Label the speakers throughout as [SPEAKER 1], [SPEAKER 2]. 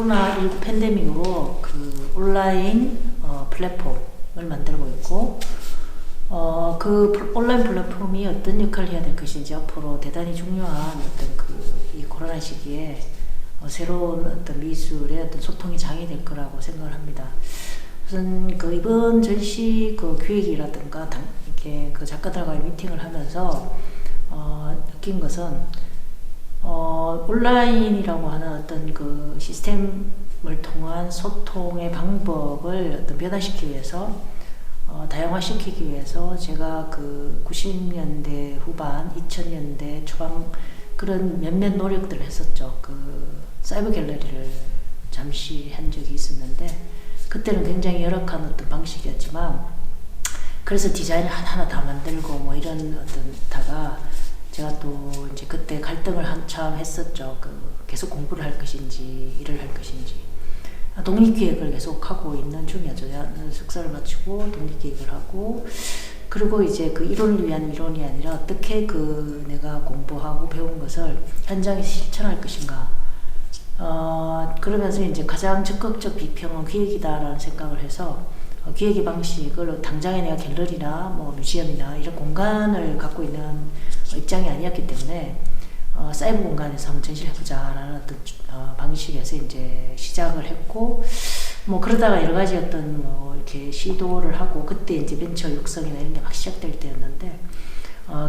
[SPEAKER 1] 코로나19 팬데믹으로 그 온라인 플랫폼을 만들고 있고, 그 온라인 플랫폼이 어떤 역할을 해야 될 것인지 앞으로 대단히 중요한 어떤 이 코로나 시기에 새로운 어떤 미술의 어떤 소통의 장이 될 거라고 생각을 합니다. 우선 그 이번 전시 그 기획이라든가 이렇게 그 작가들과의 미팅을 하면서 느낀 것은 온라인이라고 하는 어떤 그 시스템을 통한 소통의 방법을 어떤 변화시키기 위해서 다양화시키기 위해서 제가 그 90년대 후반, 2000년대 초반 그런 몇몇 노력들을 했었죠. 그 사이버 갤러리를 잠시 한 적이 있었는데 그때는 굉장히 열악한 어떤 방식이었지만 그래서 디자인을 하나하나 다 만들고 뭐 이런 어떤 다가 제가 또 이제 그때 갈등을 한참 했었죠. 그 계속 공부를 할 것인지 일을 할 것인지. 독립기획을 계속 하고 있는 중이었죠. 석사를 마치고 독립기획을 하고, 그리고 이제 그 이론을 위한 이론이 아니라 어떻게 그 내가 공부하고 배운 것을 현장에서 실천할 것인가. 그러면서 이제 가장 적극적 비평은 기획이다라는 생각을 해서 기획의 방식을 당장에 내가 갤러리나 뭐 뮤지엄이나 이런 공간을 갖고 있는 입장이 아니었기 때문에 사이버 공간에서 한번 전시를 해보자라는 어떤 방식에서 이제 시작을 했고, 뭐 그러다가 여러 가지 어떤 뭐 이렇게 시도를 하고 그때 이제 벤처 육성이나 이런 게 막 시작될 때였는데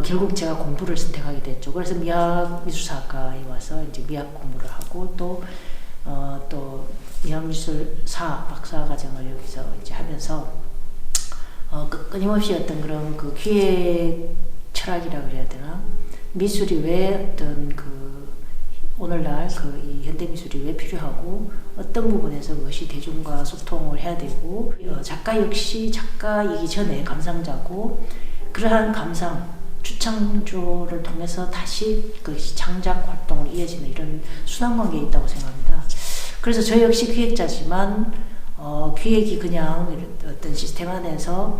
[SPEAKER 1] 결국 제가 공부를 선택하게 됐죠. 그래서 미학미술사학과에 와서 이제 미학 공부를 하고 또 미학미술사 박사과정을 여기서 이제 하면서 끊임없이 어떤 그런 그 기획 철학이라 그래야 되나? 미술이 왜 어떤 그 오늘날 그 이 현대미술이 왜 필요하고 어떤 부분에서 그것이 대중과 소통을 해야 되고 작가 역시 작가이기 전에 감상자고 그러한 감상 추창조를 통해서 다시 그것이 창작 활동을 이어지는 이런 순환관계에 있다고 생각합니다. 그래서 저 역시 기획자지만 기획이 그냥 어떤 시스템 안에서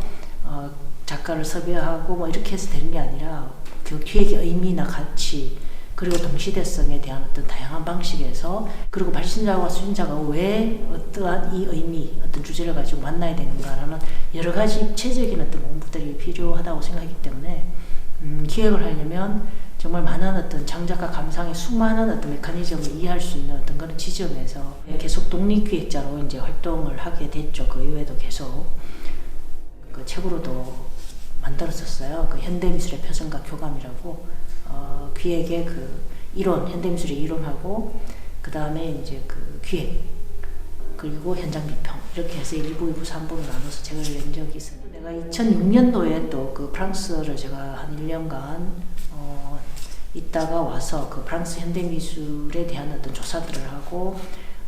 [SPEAKER 1] 작가를 섭외하고 뭐 이렇게 해서 되는 게 아니라 그 기획의 의미나 가치 그리고 동시대성에 대한 어떤 다양한 방식에서 그리고 발신자와 수신자가 왜 어떠한 이 의미 어떤 주제를 가지고 만나야 되는가라는 여러 가지 입체적인 어떤 공부들이 필요하다고 생각하기 때문에 기획을 하려면 정말 많은 어떤 창작과 감상의 수많은 어떤 메커니즘을 이해할 수 있는 어떤 그런 지점에서 계속 독립기획자로 이제 활동을 하게 됐죠. 그 이후에도 계속 그 책으로도 만들었었어요. 그 현대미술의 표현과 교감이라고 기획의 그 이론, 현대미술의 이론하고 그 다음에 이제 그 기획 그리고 현장 비평 이렇게 해서 1부, 2부, 3부로 나눠서 책을 낸 적이 있어요. 내가 2006년도에 또 그 프랑스를 제가 한 1년간 있다가 와서 그 프랑스 현대미술에 대한 어떤 조사들을 하고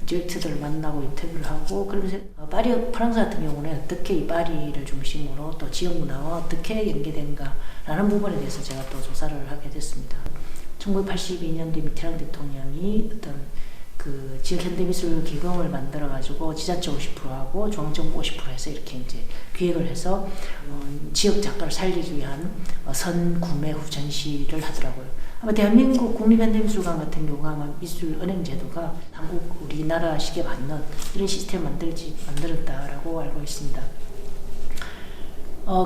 [SPEAKER 1] 디렉터들을 만나고 인터뷰를 하고 그러면서 파리, 프랑스 같은 경우는 어떻게 이 파리를 중심으로 또 지역 문화와 어떻게 연계된가라는 부분에 대해서 제가 또 조사를 하게 됐습니다. 1982년도에 미테랑 대통령이 어떤 그 지역 현대미술 기금을 만들어가지고 지자체 50%하고 중앙정부 50% 해서 이렇게 이제 기획을 해서 지역 작가를 살리기 위한 선구매 후 전시를 하더라고요. 아마 대한민국 국립현대미술관 같은 경우가 아마 미술은행제도가 한국 우리나라식에 맞는 이런 시스템을 만들었다라고 알고 있습니다.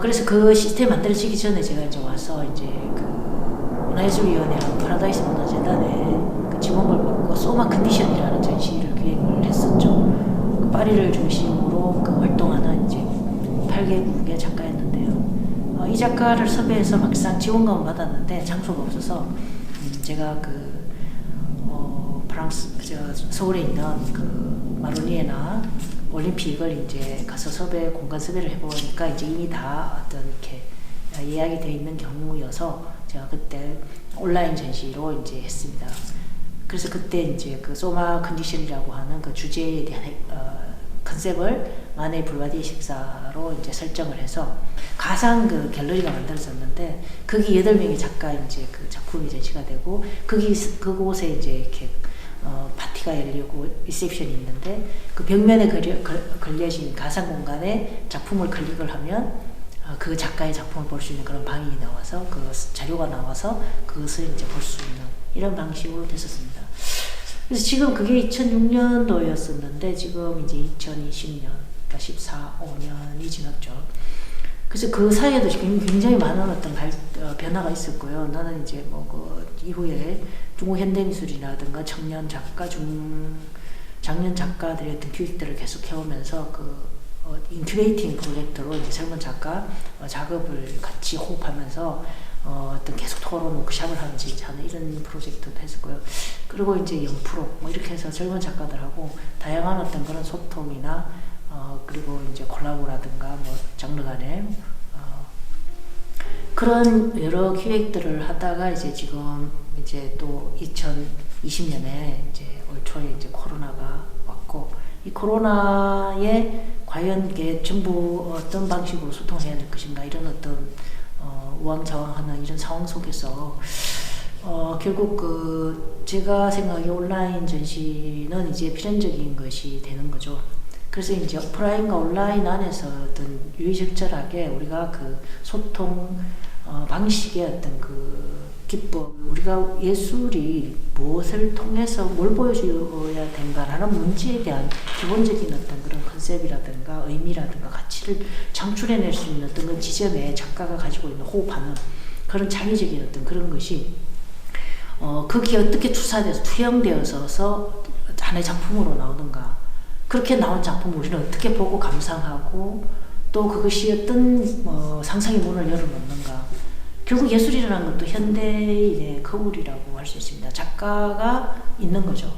[SPEAKER 1] 그래서 그 시스템 만들어지기 전에 제가 이제 와서 이제 그 문화예술위원회하고 파라다이스 문화재단에 그 지원을 받고 소마 컨디션이라는 전시를 기획을 했었죠. 그 파리를 중심으로 그 활동하는 이제 8개국의 작가였는데요. 이 작가를 섭외해서 막상 지원금을 받았는데 장소가 없어서 제가 그 프랑스 서울에 있는 그 마로니에나 올림픽을 이제 가서 공간 섭외를 해보니까 이제 이미 다 어떤 이렇게 예약이 되어 있는 경우여서 제가 그때 온라인 전시로 이제 했습니다. 그래서 그때 이제 그 소마 컨디션이라고 하는 그 주제에 대한 컨셉을 마네 불바디의 식사로 이제 설정을 해서 가상 그 갤러리가 만들어졌는데 거기 8명의 작가 이제 그 작품이 전시가 되고 그곳에 이제 이렇게 파티가 열리고 리셉션이 있는데 그 벽면에 걸려진 가상 공간에 작품을 클릭을 하면 그 작가의 작품을 볼 수 있는 그런 방이 나와서 그 자료가 나와서 그것을 이제 볼 수 있는 이런 방식으로 됐었습니다. 그래서 지금 그게 2006년도였었는데 지금 이제 2020년, 그러니까 14, 5년이 지났죠. 그래서 그 사이에도 지금 굉장히 많은 어떤 변화가 있었고요. 나는 이제 뭐 그 이후에 중국 현대미술이라든가 청년 작가, 장년 작가들의 어떤 교육들을 계속 해오면서 인큐베이팅 프로젝트로 이제 젊은 작가 작업을 같이 호흡하면서 어떤 계속 토론 워크샵을 하는지 하는 이런 프로젝트도 했었고요. 그리고 이제 영프로 뭐 이렇게 해서 젊은 작가들하고 다양한 어떤 그런 소통이나 그리고 이제 콜라보라든가 뭐 장르 간에 그런 여러 기획들을 하다가 이제 지금 이제 또 2020년에 이제 올 초에 이제 코로나가 왔고 이 코로나에 과연 이게 전부 어떤 방식으로 소통해야 될 것인가 이런 어떤 우왕좌왕하는 이런 상황 속에서 결국 제가 생각하기에 온라인 전시는 이제 필연적인 것이 되는 거죠. 그래서 이제 오프라인과 온라인 안에서 어떤 유의적절하게 우리가 그 소통 방식의 어떤 그 기법, 우리가 예술이 무엇을 통해서 뭘 보여줘야 된가라는 문제에 대한 기본적인 어떤 그런 컨셉이라든가 의미라든가 가치를 창출해낼 수 있는 어떤 그 지점에 작가가 가지고 있는 호흡하는 그런 창의적인 어떤 그런 것이 거기에 어떻게 투영되어서 하나의 작품으로 나오는가. 그렇게 나온 작품 우리는 어떻게 보고 감상하고 또 그것이 어떤 상상의 문을 열어놓는가. 결국 예술이라는 것도 현대인의 거울이라고 할 수 있습니다. 작가가 있는 거죠.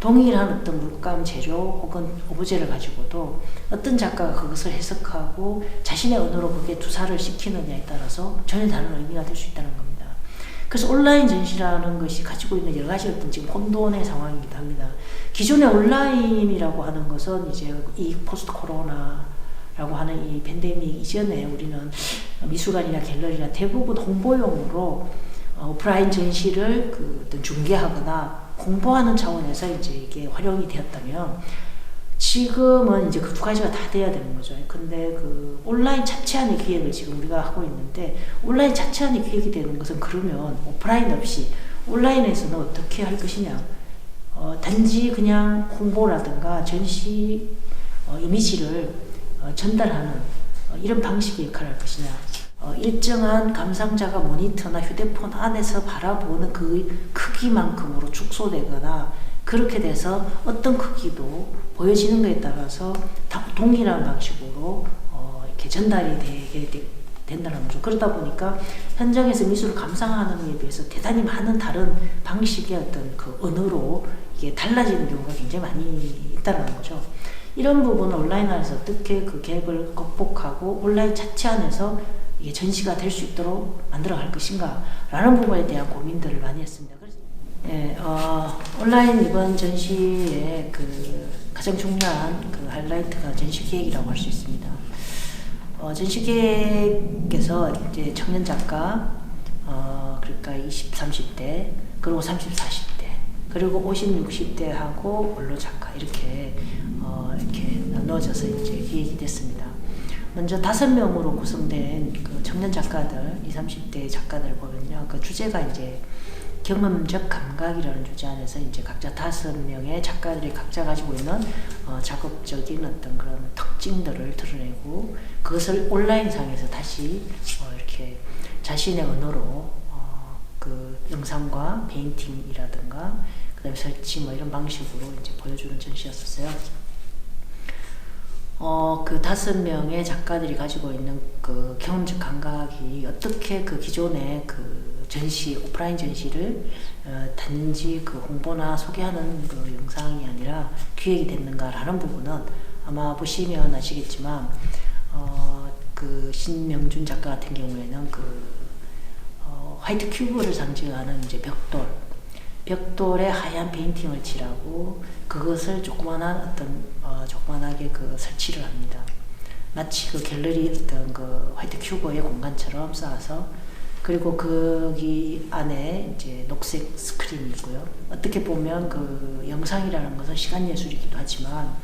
[SPEAKER 1] 동일한 어떤 물감, 재료 혹은 오브제를 가지고도 어떤 작가가 그것을 해석하고 자신의 언어로 그게 투사를 시키느냐에 따라서 전혀 다른 의미가 될 수 있다는 겁니다. 그래서 온라인 전시라는 것이 가지고 있는 여러 가지 어떤 지금 혼돈의 상황이기도 합니다. 기존의 온라인이라고 하는 것은 이제 이 포스트 코로나라고 하는 이 팬데믹 이전에 우리는 미술관이나 갤러리나 대부분 홍보용으로 오프라인 전시를 어떤 중계하거나 홍보하는 차원에서 이제 이게 활용이 되었다면 지금은 이제 그 두 가지가 다 돼야 되는 거죠. 근데 그 온라인 자체안의 기획을 지금 우리가 하고 있는데 온라인 자체안의 기획이 되는 것은 그러면 오프라인 없이 온라인에서는 어떻게 할 것이냐. 단지 그냥 홍보라든가 전시 이미지를 전달하는 이런 방식의 역할을 할 것이냐. 일정한 감상자가 모니터나 휴대폰 안에서 바라보는 그 크기만큼으로 축소되거나 그렇게 돼서 어떤 크기도 보여지는 것에 따라서 동일한 방식으로 이렇게 전달이 되게 된다는 거죠. 그러다 보니까 현장에서 미술을 감상하는 것에 비해서 대단히 많은 다른 방식의 어떤 그 언어로 이게 달라지는 경우가 굉장히 많이 있다는 거죠. 이런 부분은 온라인 안에서 어떻게 그 갭을 극복하고 온라인 자체 안에서 이게 전시가 될 수 있도록 만들어 갈 것인가 라는 부분에 대한 고민들을 많이 했습니다. 네, 온라인 이번 전시의 그 가장 중요한 그 하이라이트가 전시 기획이라고 할 수 있습니다. 전시 기획에서 이제 청년 작가, 그러니까 20, 30대, 그리고 30, 40대, 그리고 50, 60대하고 원로 작가 이렇게 나눠져서 이제 기획이 됐습니다. 먼저 5명으로 구성된 그 청년 작가들, 20, 30대 작가들 보면요, 그 주제가 이제 경험적 감각이라는 주제 안에서 이제 각자 5명의 작가들이 각자 가지고 있는 작업적인 어떤 그런 특징들을 드러내고 그것을 온라인상에서 다시 이렇게 자신의 언어로 그 영상과 페인팅이라든가 그다음에 설치 뭐 이런 방식으로 이제 보여주는 전시였었어요. 그 5명의 작가들이 가지고 있는 그 경험적 감각이 어떻게 그 기존의 그 전시, 오프라인 전시를 단지 그 홍보나 소개하는 그 영상이 아니라 기획이 됐는가라는 부분은 아마 보시면 아시겠지만 그 신명준 작가 같은 경우에는 화이트 큐브를 상징하는 이제 벽돌에 하얀 페인팅을 칠하고 그것을 조그만하게 그 설치를 합니다. 마치 그 갤러리 어떤 그 화이트 큐브의 공간처럼 쌓아서 그리고 거기 안에 이제 녹색 스크린이 있고요. 어떻게 보면 그 영상이라는 것은 시간 예술이기도 하지만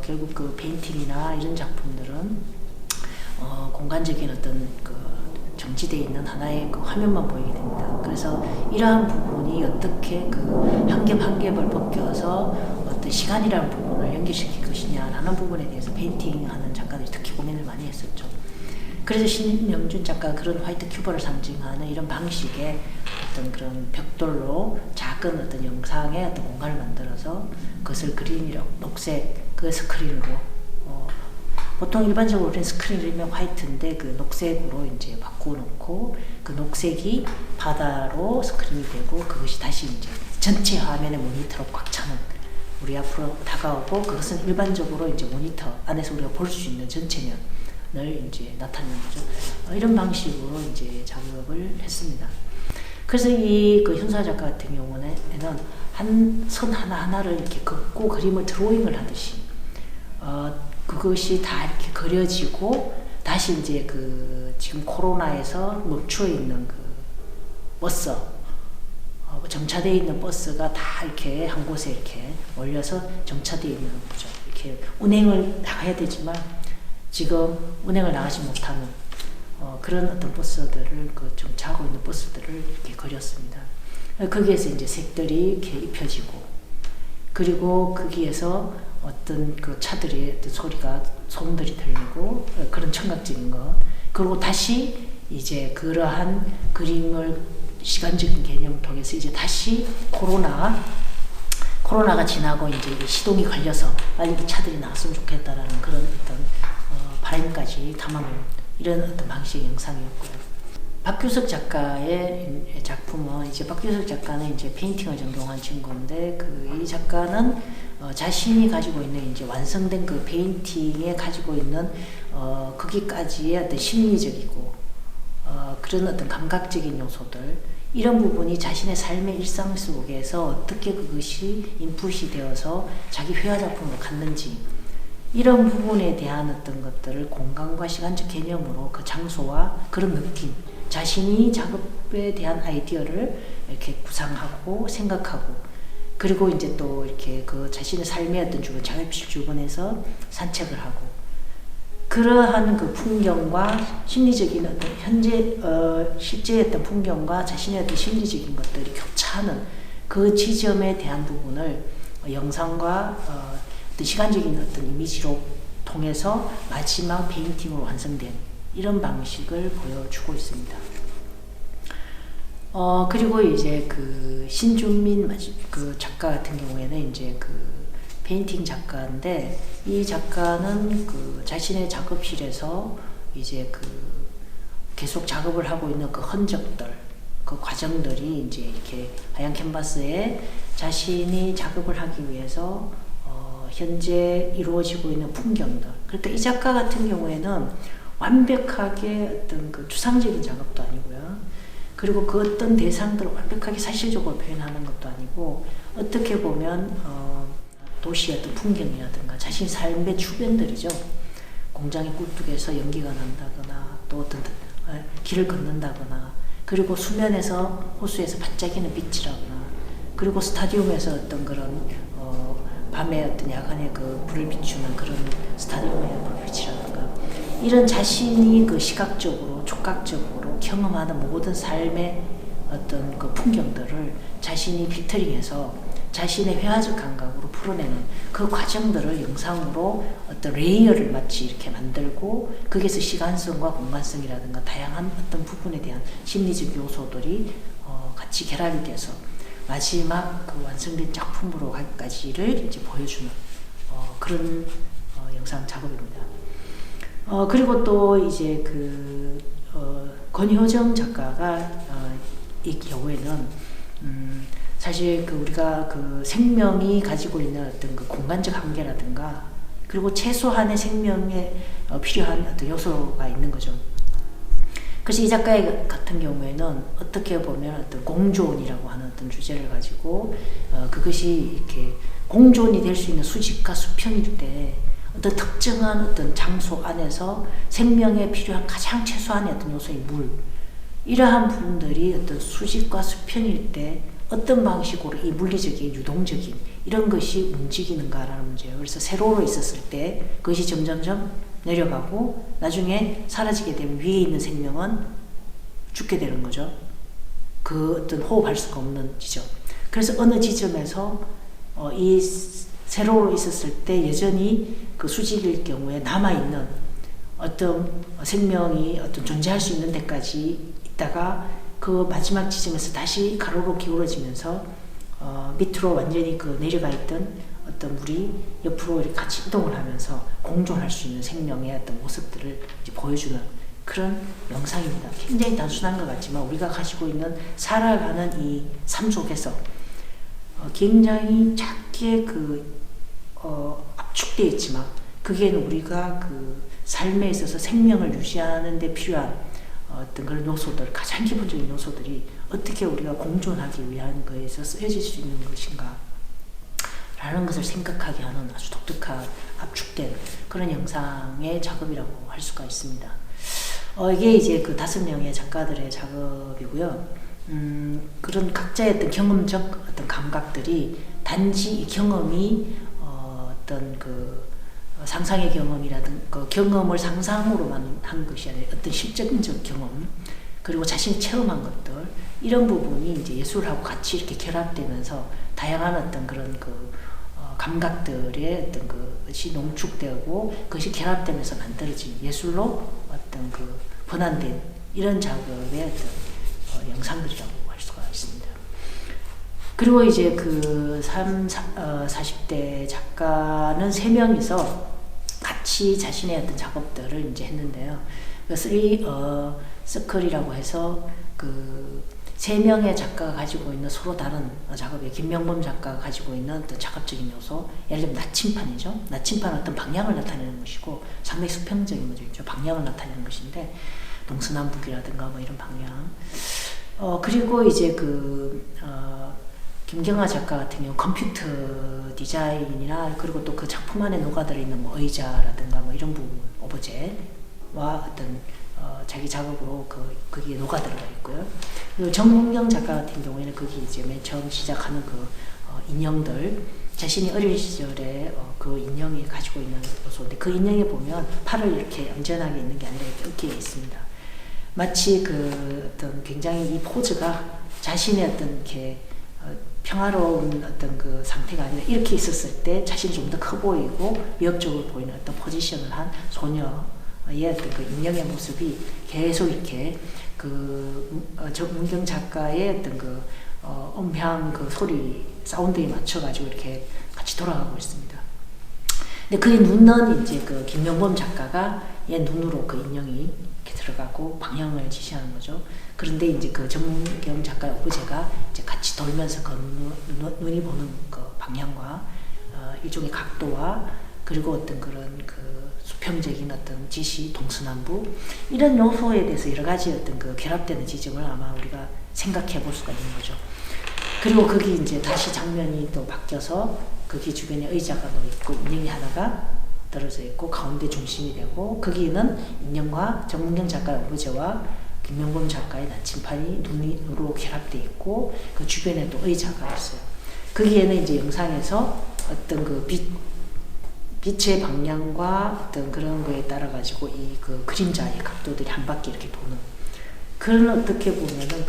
[SPEAKER 1] 결국 그 페인팅이나 이런 작품들은 공간적인 어떤 그 정지되어 있는 하나의 그 화면만 보이게 됩니다. 그래서 이러한 부분이 어떻게 그 한 겹 한 겹을 벗겨서 어떤 시간이라는 부분을 연결시킬 것이냐라는 부분에 대해서 페인팅하는 작가들이 특히 고민을 많이 했었죠. 그래서 신영준 작가가 그런 화이트 큐브를 상징하는 이런 방식의 어떤 그런 벽돌로 작은 어떤 영상의 어떤 공간을 만들어서 그것을 그린이라고 녹색 그 스크린으로 보통 일반적으로 우리는 스크린이면 화이트인데 그 녹색으로 이제 바꿔놓고 그 녹색이 바다로 스크린이 되고 그것이 다시 이제 전체 화면의 모니터로 꽉 차는 우리 앞으로 다가오고 그것은 일반적으로 이제 모니터 안에서 우리가 볼 수 있는 전체면을 이제 나타내는 거죠. 이런 방식으로 이제 작업을 했습니다. 그래서 이 그 현수아 작가 같은 경우에는 한 선 하나하나를 이렇게 긋고 그림을 드로잉을 하듯이 그것이 다 이렇게 그려지고 다시 이제 그 지금 코로나에서 멈추어 있는 그 버스 정차되어 있는 버스가 다 이렇게 한 곳에 이렇게 몰려서 정차되어 있는 거죠. 이렇게 운행을 나가야 되지만 지금 운행을 나가지 못하는 그런 어떤 버스들을 그 정차하고 있는 버스들을 이렇게 그렸습니다. 거기에서 이제 색들이 이렇게 입혀지고 그리고 거기에서 어떤 그 차들의 어떤 소리가 소음들이 들리고 그런 청각적인 것 그리고 다시 이제 그러한 그림을 시간적인 개념을 통해서 이제 다시 코로나가 지나고 이제 시동이 걸려서 빨리 그 차들이 나왔으면 좋겠다라는 그런 어떤 바람까지 담아놓은 이런 어떤 방식의 영상이었고요. 박규석 작가의 작품은 이제 박규석 작가는 이제 페인팅을 전공한 친구인데 이 작가는 자신이 가지고 있는 이제 완성된 그 페인팅에 가지고 있는 거기까지의 어떤 심리적이고 그런 어떤 감각적인 요소들 이런 부분이 자신의 삶의 일상 속에서 어떻게 그것이 인풋이 되어서 자기 회화 작품으로 갔는지 이런 부분에 대한 어떤 것들을 공간과 시간적 개념으로 그 장소와 그런 느낌 자신이 작업에 대한 아이디어를 이렇게 구상하고 생각하고 그리고 이제 또 이렇게 그 자신의 삶의 어떤 주변 작업실 주변에서 산책을 하고 그러한 그 풍경과 심리적인 어떤 현재 실제의 어떤 풍경과 자신의 어떤 심리적인 것들이 교차하는 그 지점에 대한 부분을 영상과 어떤 시간적인 어떤 이미지로 통해서 마지막 페인팅으로 완성된 이런 방식을 보여주고 있습니다. 그리고 이제 그 신준민 그 작가 같은 경우에는 이제 그 페인팅 작가인데 이 작가는 그 자신의 작업실에서 이제 그 계속 작업을 하고 있는 그 흔적들, 그 과정들이 이제 이렇게 하얀 캔버스에 자신이 작업을 하기 위해서 현재 이루어지고 있는 풍경들. 그러니까 이 작가 같은 경우에는 완벽하게 어떤 그 추상적인 작업도 아니고요. 그리고 그 어떤 대상들을 완벽하게 사실적으로 표현하는 것도 아니고 어떻게 보면 도시의 어떤 풍경이라든가 자신 삶의 주변들이죠. 공장의 꿀뚝에서 연기가 난다거나 또 어떤 길을 걷는다거나 그리고 수면에서 호수에서 반짝이는 빛이라거나 그리고 스타디움에서 어떤 그런 밤에 어떤 야간에 그 불을 비추는 그런 스타디움의 불빛이라든가 이런 자신이 그 시각적으로 촉각적으로 경험하는 모든 삶의 어떤 그 풍경들을 자신이 필터링해서 자신의 회화적 감각으로 풀어내는 그 과정들을 영상으로 어떤 레이어를 마치 이렇게 만들고 거기에서 시간성과 공간성이라든가 다양한 어떤 부분에 대한 심리적 요소들이 같이 결합이 돼서 마지막 그 완성된 작품으로까지를 이제 보여주는 그런 영상 작업입니다. 그리고 또 이제 그 권효정 작가가 이 경우에는 사실 그 우리가 그 생명이 가지고 있는 어떤 그 공간적 한계라든가 그리고 최소한의 생명에 필요한 어떤 요소가 있는 거죠. 그래서 이 작가 같은 경우에는 어떻게 보면 어떤 공존이라고 하는 어떤 주제를 가지고 그것이 이렇게 공존이 될 수 있는 수직과 수평일 때 어떤 특정한 어떤 장소 안에서 생명에 필요한 가장 최소한의 어떤 요소인 물 이러한 부분들이 어떤 수직과 수평일 때 어떤 방식으로 이 물리적인 유동적인 이런 것이 움직이는가라는 문제예요. 그래서 세로로 있었을 때 그것이 점점점 내려가고 나중에 사라지게 되면 위에 있는 생명은 죽게 되는 거죠. 그 어떤 호흡할 수가 없는 지점. 그래서 어느 지점에서 이 세로로 있었을 때 여전히 그 수직일 경우에 남아있는 어떤 생명이 어떤 존재할 수 있는 데까지 있다가 그 마지막 지점에서 다시 가로로 기울어지면서 밑으로 완전히 그 내려가 있던 어떤 물이 옆으로 이렇게 같이 이동을 하면서 공존할 수 있는 생명의 어떤 모습들을 이제 보여주는 그런 영상입니다. 굉장히 단순한 것 같지만 우리가 가지고 있는 살아가는 이 삶 속에서 굉장히 작게 압축되어 있지만 거기에는 우리가 그 삶에 있어서 생명을 유지하는 데 필요한 어떤 그런 요소들, 가장 기본적인 요소들이 어떻게 우리가 공존하기 위한 거에서 쓰여질 수 있는 것인가 라는 것을 생각하게 하는 아주 독특한 압축된 그런 영상의 작업이라고 할 수가 있습니다. 이게 이제 그 5명의 작가들의 작업이고요. 그런 각자의 어떤 경험적 어떤 감각들이 단지 이 경험이 어떤 그 상상의 경험이라든가 그 경험을 상상으로만 한 것이 아니라 어떤 실증적 경험 그리고 자신이 체험한 것들 이런 부분이 이제 예술하고 같이 이렇게 결합되면서 다양한 어떤 그런 그 감각들의 어떤 그것이 농축되고 그것이 결합되면서 만들어진 예술로 어떤 그 번안된 이런 작업의 어떤 영상들이라고 할 수가 있습니다. 그리고 이제 그 40대 작가는 3명이서 같이 자신의 어떤 작업들을 이제 했는데요. 그 3 서클이라고 해서 그 3명의 작가가 가지고 있는 서로 다른 작업에 김명범 작가가 가지고 있는 어떤 작업적인 요소, 예를 들면 나침판이죠. 나침판은 어떤 방향을 나타내는 것이고 상당히 수평적인 거죠. 방향을 나타내는 것인데 동서남북이라든가 뭐 이런 방향. 그리고 이제 김경아 작가 같은 경우 컴퓨터 디자인이나 그리고 또 그 작품 안에 녹아들어 있는 뭐 의자라든가 뭐 이런 부분, 오브제와 어떤 자기 작업으로 거기에 녹아들어가 있고요. 그리고 정문경 작가 같은 경우에는 거기 이제 맨 처음 시작하는 인형들, 자신이 어린 시절에 그 인형이 가지고 있는 요소인데 그 인형에 보면 팔을 이렇게 얌전하게 있는 게 아니라 이렇게 어깨에 있습니다. 마치 어떤 굉장히 이 포즈가 자신의 어떤 이렇게 평화로운 어떤 그 상태가 아니라 이렇게 있었을 때 자신이 좀 더 커 보이고 위협적으로 보이는 어떤 포지션을 한 소녀의 어떤 그 인형의 모습이 계속 이렇게 정문경 작가의 어떤 음향 소리 사운드에 맞춰가지고 이렇게 같이 돌아가고 있습니다. 근데 그의 눈은 이제 김명범 작가가 얘 눈으로 그 인형이 이렇게 들어가고 방향을 지시하는 거죠. 그런데 이제 정문경 작가의 오브제가 이제 같이 돌면서 눈이 보는 그 방향과 일종의 각도와 그리고 어떤 그런 수평적인 어떤 지시, 동서남북 이런 요소에 대해서 여러 가지 어떤 결합되는 지점을 아마 우리가 생각해 볼 수가 있는 거죠. 그리고 거기 이제 다시 장면이 또 바뀌어서 거기 주변에 의자가 놓여 있고 인형이 하나가 떨어져 있고 가운데 중심이 되고 거기는 인형과 정문경 작가의 오브제와 김명범 작가의 나침판이 눈으로 결합되어 있고 그 주변에 또 의자가 있어요. 거기에는 이제 영상에서 어떤 빛의 방향과 어떤 그런 거에 따라 가지고 이 그림자의 각도들이 한 바퀴 이렇게 도는 그런 어떻게 보면은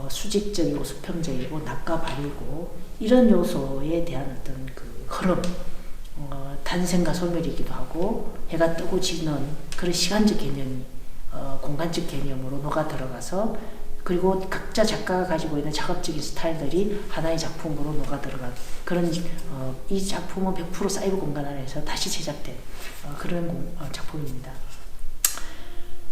[SPEAKER 1] 수직적이고 수평적이고 낮과 밤이고 이런 요소에 대한 어떤 흐름, 탄생과 소멸이기도 하고 해가 뜨고 지는 그런 시간적 개념이 공간적 개념으로 녹아 들어가서 그리고 각자 작가가 가지고 있는 작업적인 스타일들이 하나의 작품으로 녹아 들어간 그런 이 작품은 100% 사이버 공간 안에서 다시 제작된 그런 작품입니다.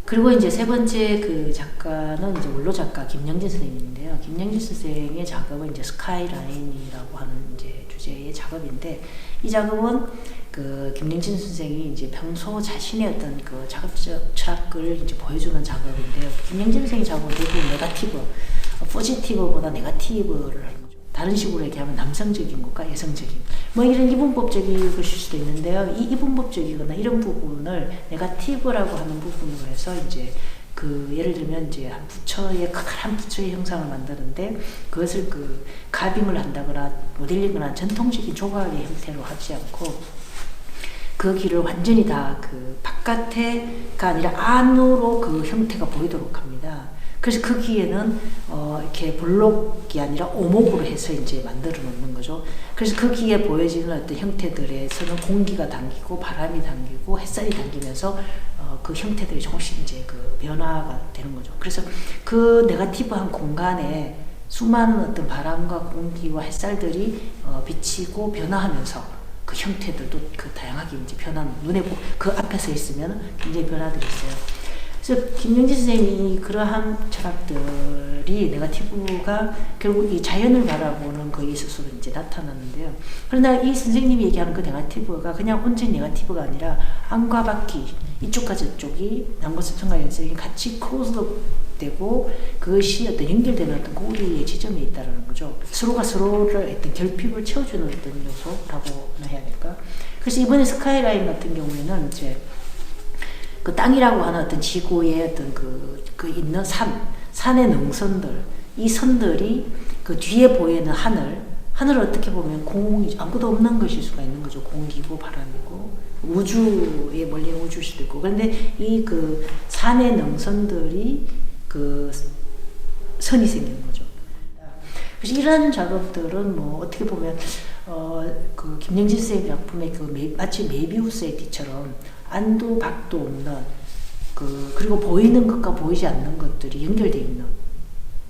[SPEAKER 1] 그리고 이제 3번째 작가는 이제 원로 작가 김영진 선생님인데요. 김영진 선생의 작업은 이제 스카이라인이라고 하는 이제 주제의 작업인데 이 작업은 김영진 선생이 이제 평소 자신의 어떤 작업적 철학을 이제 보여주는 작업인데요. 김영진 선생의 작업은 대부분 네거티브, 포지티브보다 네거티브를 하는 거죠. 다른 식으로 얘기하면 남성적인 것과 여성적인 뭐 이런 이분법적인 것일 수도 있는데요. 이 이분법적이거나 이런 부분을 네거티브라고 하는 부분으로 해서 이제 예를 들면 이제 한 커다란 부처의 형상을 만드는데 그것을 가빙을 한다거나 모델링을 한 전통적인 조각의 형태로 하지 않고 그 길을 완전히 다 바깥에가 아니라 안으로 그 형태가 보이도록 합니다. 그래서 그 귀에는 이렇게 블록이 아니라 오목으로 해서 이제 만들어 놓는 거죠. 그래서 그 귀에 보여지는 어떤 형태들에서는 공기가 당기고 바람이 당기고 햇살이 당기면서 그 형태들이 조금씩 이제 그 변화가 되는 거죠. 그래서 그 네거티브한 공간에 수많은 어떤 바람과 공기와 햇살들이 비치고 변화하면서 그 형태들도 그 다양하게 이제 변하는, 눈에 그 앞에 서 있으면 굉장히 변화들이 있어요. 그래서 김영진 선생님이 그러한 철학들이 네거티브가 결국 이 자연을 바라보는 거에 있어서도 이제 나타나는데요. 그러나 이 선생님이 얘기하는 그 네거티브가 그냥 온전히 네거티브가 아니라 안과 밖이, 이쪽과 저쪽이 남과 서천과 연색이 같이 크로스되고 그것이 어떤 연결되는 어떤 고리의 지점에 있다는 거죠. 서로가 서로를 어떤 결핍을 채워주는 어떤 요소라고 해야 될까? 그래서 이번에 스카이라인 같은 경우에는 이제 그 땅이라고 하는 어떤 지구의 어떤 그 있는 산의 능선들, 이 선들이 그 뒤에 보이는 하늘을 어떻게 보면 공이 아무것도 없는 것일 수가 있는 거죠. 공기고 바람이고 우주에 멀리는 우주일 수도 있고. 그런데 이 그 산의 능선들이 그 선이 생기는 거죠. 그래서 이런 작업들은 뭐 어떻게 보면 그 김영진 선생님 작품의 그 마치 메비우스의 띠처럼 안도 밖도 없는 그리고 보이는 것과 보이지 않는 것들이 연결되어 있는,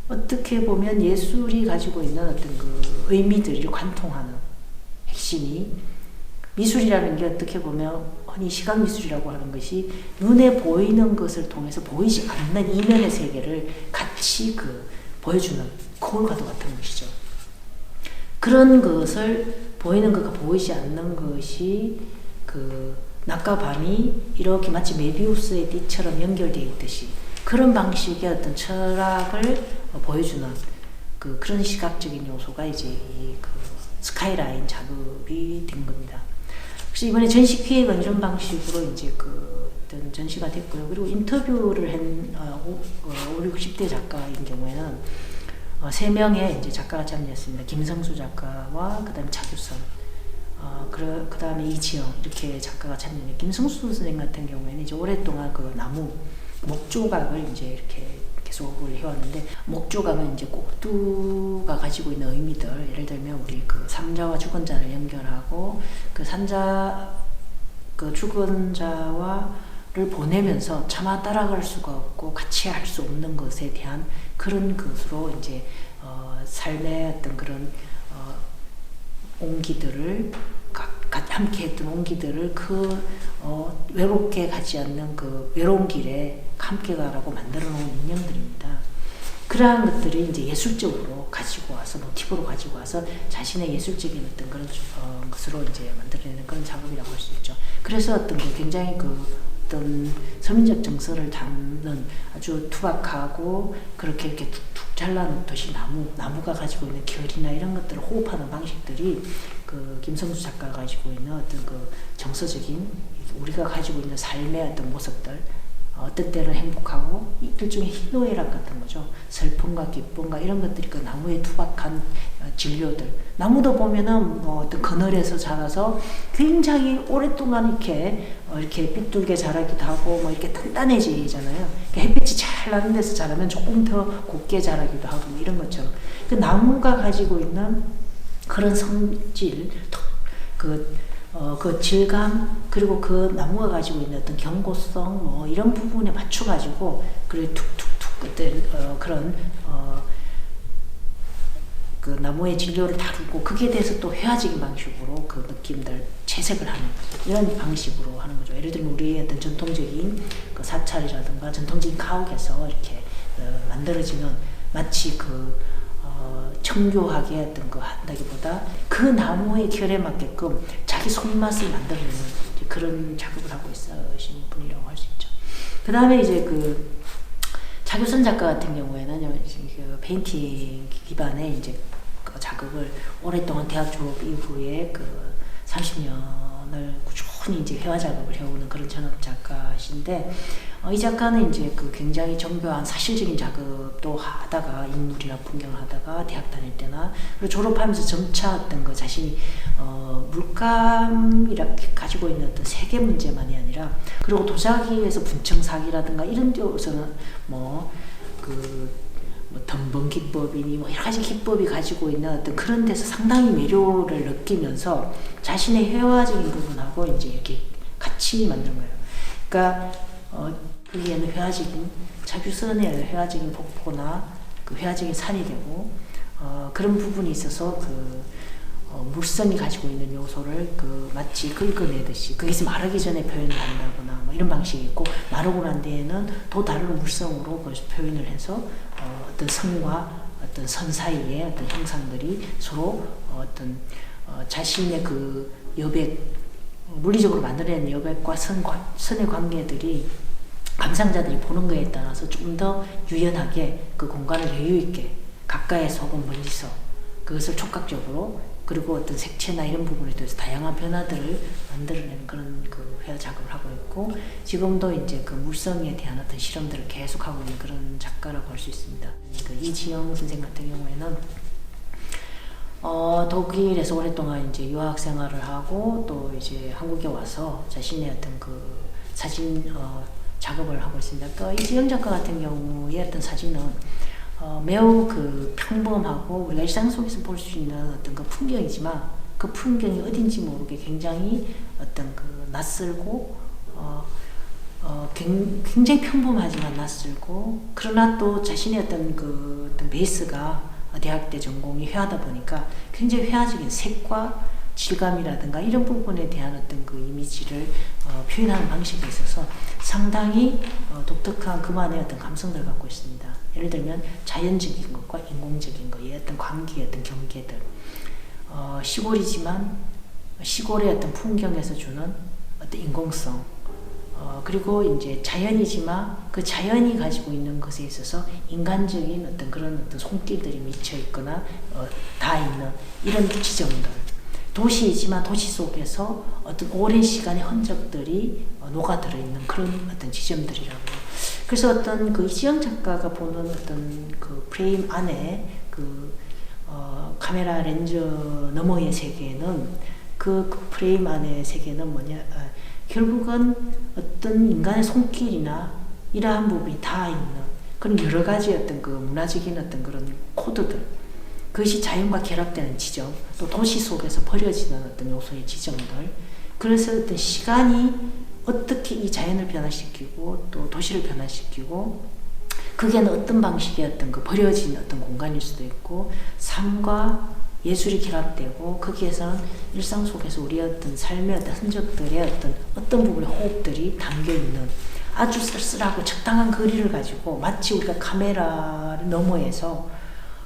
[SPEAKER 1] 어떻게 보면 예술이 가지고 있는 어떤 그 의미들을 관통하는 핵심이, 미술이라는 게 어떻게 보면 흔히 시각미술이라고 하는 것이 눈에 보이는 것을 통해서 보이지 않는 이면의 세계를 같이 보여주는 거울과도 같은 것이죠. 그런 것을 보이는 것과 보이지 않는 것이 낮과 밤이 이렇게 마치 메비우스의 띠처럼 연결되어 있듯이 그런 방식의 어떤 철학을 보여주는 그런 시각적인 요소가 이제 스카이라인 작업이 된 겁니다. 그래서 이번에 전시 기획은 이런 방식으로 이제 어떤 전시가 됐고요. 그리고 인터뷰를 한 5, 60대 작가인 경우에는 3명의 이제 작가가 참여했습니다. 김성수 작가와 그다음에 차규선, 그 다음에 이지영, 이렇게 작가가 참여했는데, 김성수 선생님 같은 경우에는 이제 오랫동안 그 나무 목조각을 이제 이렇게 계속을 해왔는데, 목조각은 이제 꼭두가 가지고 있는 의미들, 예를 들면 우리 그 삼자와 죽은 자를 연결하고 그 산자, 그 죽은 자와를 보내면서 차마 따라갈 수가 없고 같이 할 수 없는 것에 대한 그런 것으로 이제 삶의 어떤 그런 온기들을 함께 했던 온기들을 외롭게 가지 않는 그 외로운 길에 함께 가라고 만들어 놓은 인형들입니다. 그러한 것들이 이제 예술적으로 가지고 와서, 모티브로 가지고 와서 자신의 예술적인 어떤 그런 것으로 이제 만들어내는 그런 작업이라고 할 수 있죠. 그래서 어떤 굉장히 어떤 서민적 정서를 담는 아주 투박하고 그렇게 이렇게 툭툭 잘라놓듯이 나무가 가지고 있는 결이나 이런 것들을 호흡하는 방식들이 김성수 작가가 가지고 있는 어떤 정서적인, 우리가 가지고 있는 삶의 어떤 모습들, 어떤 때는 행복하고 일종의 희노애락 같은 거죠. 슬픔과 기쁨과 이런 것들이 그 나무의 투박한 진료들. 나무도 보면은 어떤 그늘에서 자라서 굉장히 오랫동안 이렇게 삐뚤게 자라기도 하고 이렇게 단단해지잖아요. 햇빛이 잘 나는 데서 자라면 조금 더 곱게 자라기도 하고 이런 것처럼 그 나무가 가지고 있는 그런 성질, 그 질감, 그리고 그 나무가 가지고 있는 어떤 견고성, 이런 부분에 맞춰가지고, 그리고 툭툭툭 그런, 그 나무의 진료를 다루고, 거기에 대해서 또 회화적인 방식으로 그 느낌들 채색을 하는, 이런 방식으로 하는 거죠. 예를 들면 우리의 어떤 전통적인 그 사찰이라든가 전통적인 가옥에서 이렇게 만들어지는 마치 정교하게 했던 거 한다기보다 그 나무의 결에 맞게끔 자기 손맛을 만들어내는 그런 작업을 하고 있으신 분이라고 할 수 있죠. 그 다음에 이제 차규선 작가 같은 경우에는 페인팅 기반의 이제 작업을 오랫동안 대학 졸업 이후에 30년을 꾸준히 이제 회화 작업을 해오는 그런 전업 작가신데, 이 작가는 이제 굉장히 정교한 사실적인 작업도 하다가, 인물이나 풍경을 하다가 대학 다닐 때나, 그리고 졸업하면서 점차 어떤 자신이 물감이라 가지고 있는 어떤 세계 문제만이 아니라, 그리고 도자기에서 분청 사기라든가 이런 데서는 뭐 덤벙 기법이니 뭐 여러 가지 기법이 가지고 있는 어떤 그런 데서 상당히 매료를 느끼면서 자신의 회화적인 부분하고 이제 이렇게 같이 만든 거예요. 그러니까 거기에는 회화적인 자규선의 회화적인 폭포나 그 회화적인 산이 되고 그런 부분이 있어서 물성이 가지고 있는 요소를 마치 긁어내듯이 거기서 마르기 전에 표현을 한다거나 뭐 이런 방식이 있고 마르고 난 뒤에는 또 다른 물성으로 표현을 해서 어떤 선과 어떤 선 사이의 어떤 형상들이 서로 자신의 그 여백 물리적으로 만들어낸 여백과 선의 관계들이 감상자들이 보는 거에 따라서 좀 더 유연하게 그 공간을 여유 있게 가까이서 혹은 멀리서 그것을 촉각적으로 그리고 어떤 색채나 이런 부분에 대해서 다양한 변화들을 만들어내는 그런 그 회화 작업을 하고 있고 지금도 이제 그 물성에 대한 어떤 실험들을 계속하고 있는 그런 작가라고 할 수 있습니다. 이지영 선생 같은 경우에는 독일에서 오랫동안 이제 유학 생활을 하고 또 이제 한국에 와서 자신의 어떤 그 사진 작업을 하고 있습니다. 이지영 작가 같은 경우의 어떤 사진은 매우 그 평범하고 우리가 일상 속에서 볼 수 있는 어떤 그 풍경이지만 그 풍경이 어딘지 모르게 굉장히 어떤 그 낯설고 굉장히 평범하지만 낯설고 그러나 또 자신의 어떤 베이스가 대학 때 전공이 회화다 보니까 굉장히 회화적인 색과 질감이라든가 이런 부분에 대한 어떤 그 이미지를 표현하는 방식에 있어서 상당히 독특한 그만의 어떤 감성들을 갖고 있습니다. 예를 들면 자연적인 것과 인공적인 것의 어떤 관계, 어떤 경계들, 시골이지만 시골의 어떤 풍경에서 주는 어떤 인공성, 그리고 이제 자연이지만 그 자연이 가지고 있는 것에 있어서 인간적인 어떤 그런 어떤 손길들이 미쳐 있거나 다 있는 이런 지점들. 도시이지만 도시 속에서 어떤 오랜 시간의 흔적들이 녹아들어 있는 그런 어떤 지점들이라고요. 그래서 어떤 그 이지영 작가가 보는 어떤 그 프레임 안에 카메라 렌즈 너머의 세계는 그 프레임 안의 세계는 뭐냐? 결국은 어떤 인간의 손길이나 이러한 부분이 다 있는 그런 여러 가지 어떤 그 문화적인 어떤 그런 코드들. 그것이 자연과 결합되는 지점, 또 도시 속에서 버려지는 어떤 요소의 지점들. 그래서 어떤 시간이 어떻게 이 자연을 변화시키고 또 도시를 변화시키고 그게는 어떤 방식의 어떤 그 버려진 어떤 공간일 수도 있고 삶과 예술이 결합되고 거기에서는 일상 속에서 우리의 어떤 삶의 어떤 흔적들의 어떤 부분의 호흡들이 담겨 있는 아주 쓸쓸하고 적당한 거리를 가지고 마치 우리가 카메라 너머에서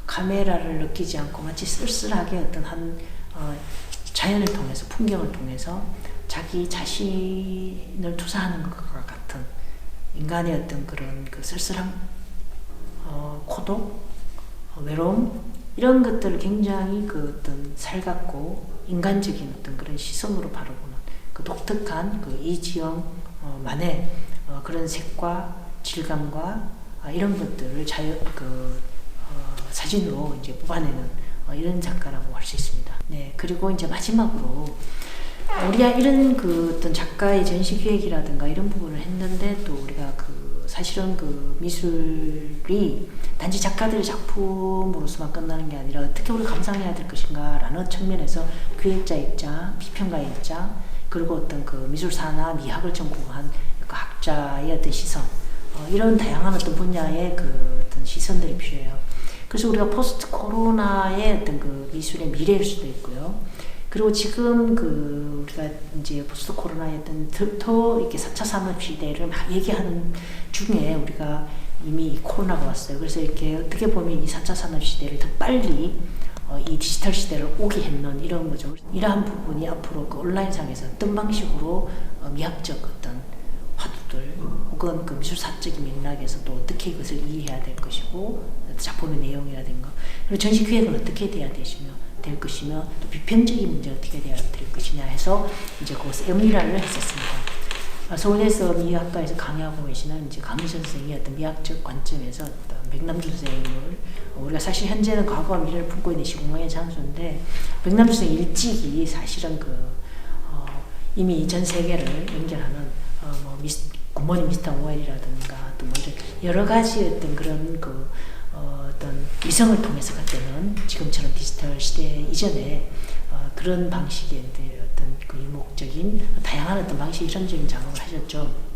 [SPEAKER 1] 카메라를 느끼지 않고 마치 쓸쓸하게 어떤 자연을 통해서 풍경을 통해서 자기 자신을 투사하는 것과 같은 인간의 어떤 그런 그 쓸쓸한 고독, 외로움 이런 것들을 굉장히 그 어떤 살갑고 인간적인 어떤 그런 시선으로 바라보는 그 독특한 그 이지영 만의 그런 색과 질감과 이런 것들을 사진으로 이제 뽑아내는 이런 작가라고 할 수 있습니다. 네, 그리고 이제 마지막으로 우리가 이런 그 어떤 작가의 전시 기획이라든가 이런 부분을 했는데 또 우리가 사실은 그 미술이 단지 작가들의 작품으로서만 끝나는 게 아니라 어떻게 우리가 감상해야 될 것인가라는 측면에서 기획자 입장, 비평가의 입장, 그리고 어떤 그 미술사나 미학을 전공한 그 학자의 어떤 시선, 이런 다양한 어떤 분야의 그 어떤 시선들이 필요해요. 그래서 우리가 포스트 코로나의 어떤 그 미술의 미래일 수도 있고요. 그리고 지금 우리가 이제 포스트 코로나의 어떤 더 이렇게 4차 산업 시대를 막 얘기하는 중에 우리가 이미 코로나가 왔어요. 그래서 이렇게 어떻게 보면 이 4차 산업 시대를 더 빨리 이 디지털 시대를 오게 했는 이런 거죠. 이러한 부분이 앞으로 그 온라인상에서 어떤 방식으로 미학적 어떤 화두들 혹은 그 미술사적인 맥락에서 또 어떻게 이것을 이해해야 될 것이고 작품의 내용이라든가 그리고 전시 기획은 어떻게 돼야 될 것이며 또 비평적인 문제 어떻게 돼야 될 것이냐 해서 이제 그것을 음미라를 했었습니다. 서울에서 미학과에서 강의하고 계시는 이제 강희선 선생이 어떤 미학적 관점에서 어떤 백남준 선생을 우리가 사실 현재는 과거와 미래를 품고 있는 시공간의 장소인데 백남준 선생 일찍이 사실은 이미 전 세계를 연결하는 굿모닝 미스터 모엘이라든가 또 뭐 이런 여러 가지 어떤 그런 어떤 위성을 통해서 그때는 지금처럼 디지털 시대 이전에 그런 방식의 어떤 그 유목적인 다양한 어떤 방식 실험적인 작업을 하셨죠.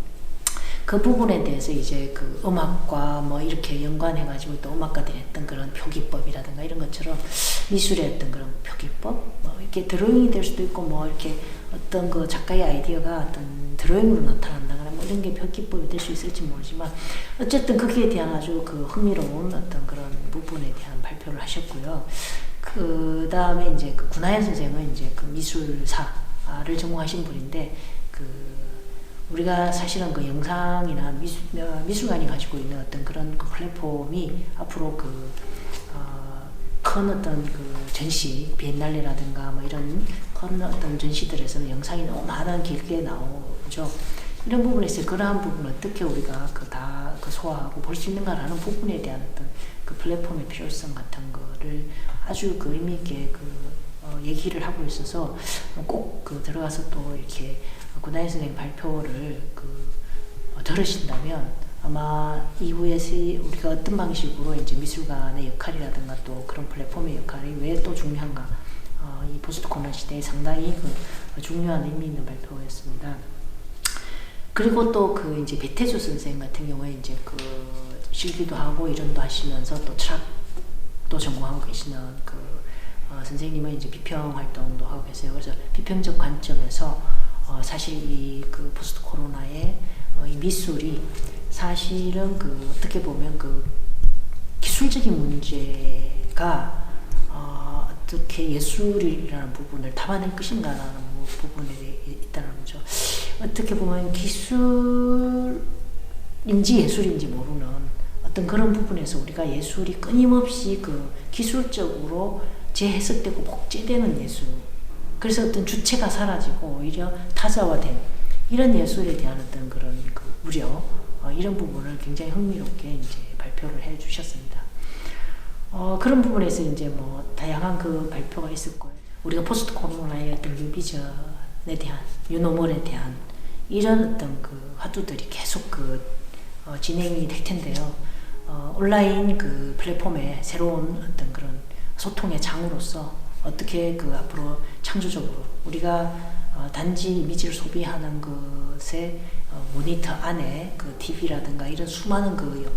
[SPEAKER 1] 그 부분에 대해서 이제 그 음악과 뭐 이렇게 연관해가지고 또 음악가들이 했던 그런 표기법이라든가 이런 것처럼 미술의 어떤 그런 표기법, 뭐 이렇게 드로잉이 될 수도 있고 뭐 이렇게 어떤 그 작가의 아이디어가 어떤 드로잉으로 나타난다거나 뭐 이런 게 표기법이 될 수 있을지 모르지만 어쨌든 거기에 대한 아주 그 흥미로운 어떤 그런 부분에 대한 발표를 하셨고요. 그 다음에 이제 그 구나연 선생은 이제 그 미술사를 전공하신 분인데 우리가 사실은 그 영상이나 미술관이 가지고 있는 어떤 그런 그 플랫폼이 앞으로 큰 어떤 그 전시, 비엔날레라든가 뭐 이런 큰 어떤 전시들에서는 영상이 너무 많은 길게 나오죠. 이런 부분에서 그러한 부분을 어떻게 우리가 다 소화하고 볼 수 있는가라는 부분에 대한 어떤 그 플랫폼의 필요성 같은 거를 아주 그 의미 있게 얘기를 하고 있어서 꼭 들어가서 또 이렇게 구나연 선생님 발표를 들으신다면 아마 이후에 우리가 어떤 방식으로 이제 미술관의 역할이라든가 또 그런 플랫폼의 역할이 왜 또 중요한가, 이 포스트 코로나 시대에 상당히 중요한 의미 있는 발표였습니다. 그리고 또 이제 배태주 선생님 같은 경우에 이제 실기도 하고 이론도 하시면서 또 철학도 전공하고 계시는 선생님은 이제 비평 활동도 하고 계세요. 그래서 비평적 관점에서 사실 이 포스트 코로나의 이 미술이 사실은 어떻게 보면 기술적인 문제가 어떻게 예술이라는 부분을 담아낼 것인가라는 부분에 있다는 거죠. 어떻게 보면 기술인지 예술인지 모르는 어떤 그런 부분에서 우리가 예술이 끊임없이 기술적으로 재해석되고 복제되는 예술, 그래서 어떤 주체가 사라지고 오히려 타자화된 이런 예술에 대한 어떤 그런 우려, 이런 부분을 굉장히 흥미롭게 이제 발표를 해 주셨습니다. 그런 부분에서 이제 뭐 다양한 발표가 있을 거예요. 우리가 포스트 코로나의 어떤 뉴비전에 대한, 뉴노멀에 대한 이런 어떤 화두들이 계속 진행이 될 텐데요. 온라인 플랫폼의 새로운 어떤 그런 소통의 장으로서 어떻게 앞으로 창조적으로 우리가 단지 이미지를 소비하는 것에 모니터 안에 TV라든가 이런 수많은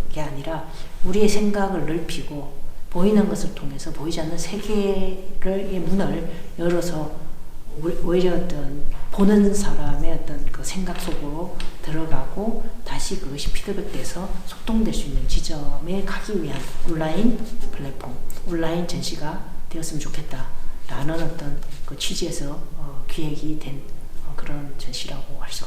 [SPEAKER 1] 게 아니라 우리의 생각을 넓히고 보이는 것을 통해서 보이지 않는 세계의 문을 열어서 오히려 어떤 보는 사람의 어떤 생각 속으로 들어가고 다시 그것이 피드백돼서 소통될 수 있는 지점에 가기 위한 온라인 플랫폼, 온라인 전시가 되었으면 좋겠다라는 어떤 취지에서 기획이 된 그런 전시라고 할 수가